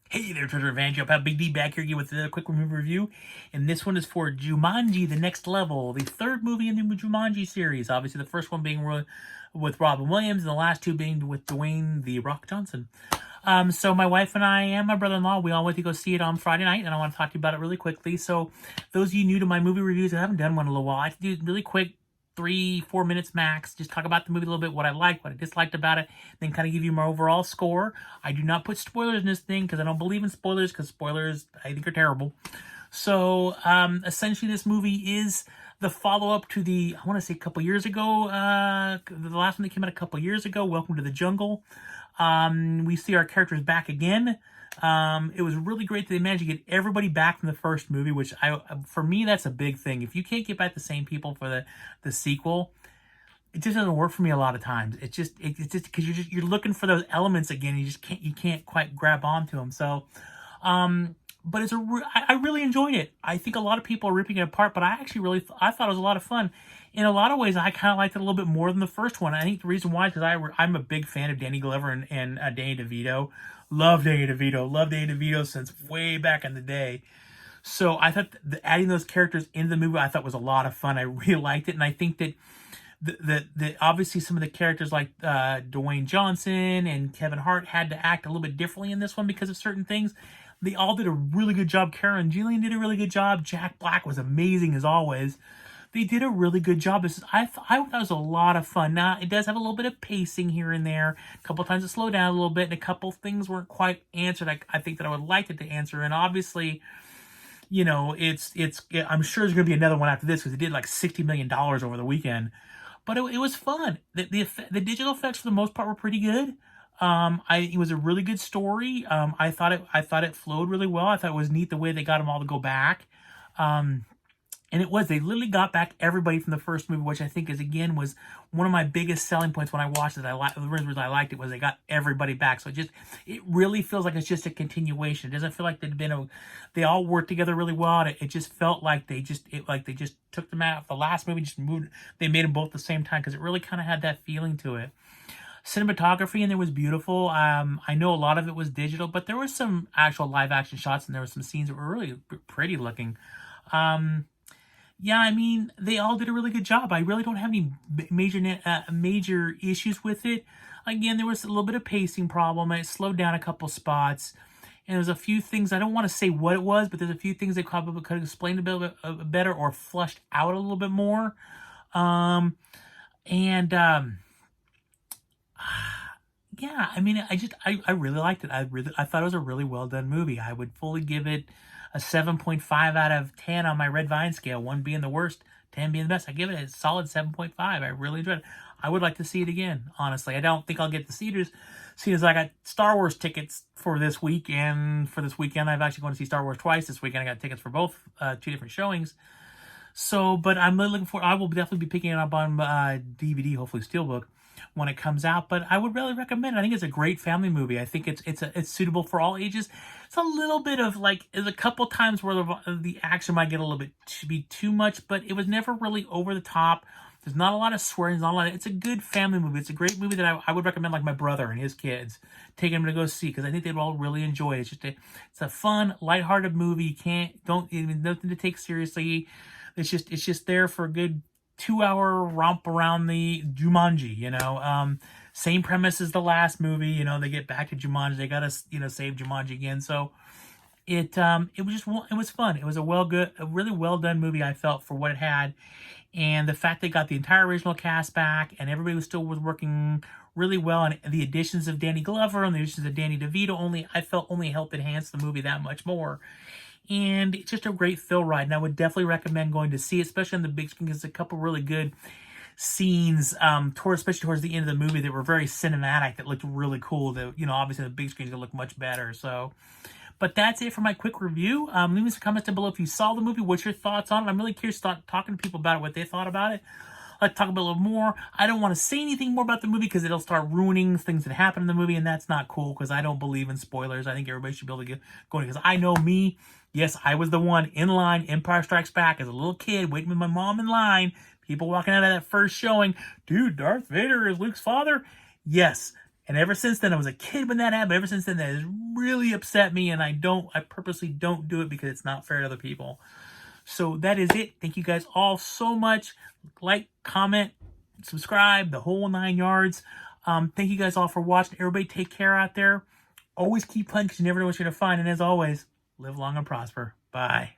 Hey there, Treasure Evangel. Pal Big D back here again with another quick movie review. And this one is for Jumanji, The Next Level, the third movie in the Jumanji series. Obviously, the first one being with Robin Williams, and the last two being with Dwayne The Rock Johnson. So my wife and I and my brother-in-law, we all went to go see it on Friday night, and I want to talk to you about it really quickly. So those of you new to my movie reviews, I haven't done one in a little while. I can do it really quick, 3-4 minutes max. Just talk about the movie a little bit, what I liked, what I disliked about it, then kind of give you my overall score. I do not put spoilers in this thing because I don't believe in spoilers, because spoilers I think are terrible. So essentially this movie is the follow-up to I want to say a couple years ago, the last one that came out a couple years ago, Welcome to the Jungle. We see our characters back again. It was really great that they managed to get everybody back from the first movie, which for me, that's a big thing. If you can't get back the same people for the sequel, it just doesn't work for me a lot of times. It's just because you're looking for those elements again. You can't quite grab onto them. So, but I really enjoyed it. I think a lot of people are ripping it apart, but I actually I thought it was a lot of fun. In a lot of ways, I kind of liked it a little bit more than the first one. I think the reason why is because I'm a big fan of Danny Glover and Danny DeVito. Love Danny DeVito since way back in the day. So I thought adding those characters into the movie, I thought was a lot of fun. I really liked it, and I think that the obviously some of the characters like Dwayne Johnson and Kevin Hart had to act a little bit differently in this one because of certain things. They all did a really good job. Karen Gillian did a really good job. Jack Black was amazing as always. They did a really good job. I thought it was a lot of fun. Now, it does have a little bit of pacing here and there. A couple times it slowed down a little bit, and a couple things weren't quite answered. I think that I would like it to answer. And obviously, you know, I'm sure there's going to be another one after this because it did like $60 million over the weekend. But it was fun. The digital effects for the most part were pretty good. It was a really good story. I thought it flowed really well. I thought it was neat the way they got them all to go back. And they literally got back everybody from the first movie, which I think was one of my biggest selling points when I watched it. The reason I liked it was they got everybody back. So it really feels like it's just a continuation. It doesn't feel like they all worked together really well. And it just felt like they just took them out. The last movie they made them both at the same time because it really kind of had that feeling to it. Cinematography in there was beautiful. I know a lot of it was digital, but there were some actual live action shots and there were some scenes that were really pretty looking. Yeah, I mean, they all did a really good job. I really don't have any major issues with it. Again, there was a little bit of pacing problem. It slowed down a couple spots. And there's a few things, I don't want to say what it was, but there's a few things they probably could have explained a bit better or flushed out a little bit more. Yeah, I mean, I really liked it. I thought it was a really well done movie. I would fully give it a 7.5 out of 10 on my Red Vine scale, 1 being the worst, 10 being the best. I give it a solid 7.5. I really enjoyed it. I would like to see it again, honestly. I don't think I'll get the theaters. See, as I got Star Wars tickets for this week, and for this weekend, I've actually going to see Star Wars twice this weekend. I got tickets for both, 2 different showings. So, but I'm really looking I will definitely be picking it up on DVD, hopefully Steelbook, when it comes out. But I would really recommend it. I think it's a great family movie. I think it's suitable for all ages. It's a little bit of there's a couple times where the action might get a little bit too much, but it was never really over the top. There's not a lot of swearing. It's a good family movie. It's a great movie that I would recommend, like my brother and his kids, taking them to go see, because I think they'd all really enjoy it. It's a fun, lighthearted movie. Nothing to take seriously. It's just there for a good 2-hour romp around the Jumanji, same premise as the last movie. They get back to Jumanji. They gotta, save Jumanji again. So it was fun. It was a really well done movie, I felt, for what it had. And the fact they got the entire original cast back and everybody was working really well. And the additions of Danny Glover and the additions of Danny DeVito I felt only helped enhance the movie that much more. And it's just a great thrill ride, and I would definitely recommend going to see it, especially on the big screen, because there's a couple really good scenes, especially towards the end of the movie, that were very cinematic, that looked really cool. That, obviously the big screen is going to look much better. So, but that's it for my quick review. Leave me some comments down below if you saw the movie. What's your thoughts on it? I'm really curious talking to people about it, what they thought about it. I'd like to talk about it a little more. I don't want to say anything more about the movie because it'll start ruining things that happen in the movie, and that's not cool because I don't believe in spoilers. I think everybody should be able to go because I know me. Yes, I was the one in line, Empire Strikes Back, as a little kid, waiting with my mom in line. People walking out of that first showing, dude, Darth Vader is Luke's father. Yes, And ever since then, I was a kid when that happened. Ever since then, that has really upset me, and I purposely don't do it because it's not fair to other people. So that is it. Thank you guys all so much. Like, comment, subscribe, the whole 9 yards. Thank you guys all for watching. Everybody take care out there. Always keep playing because you never know what you're going to find. And as always, live long and prosper. Bye.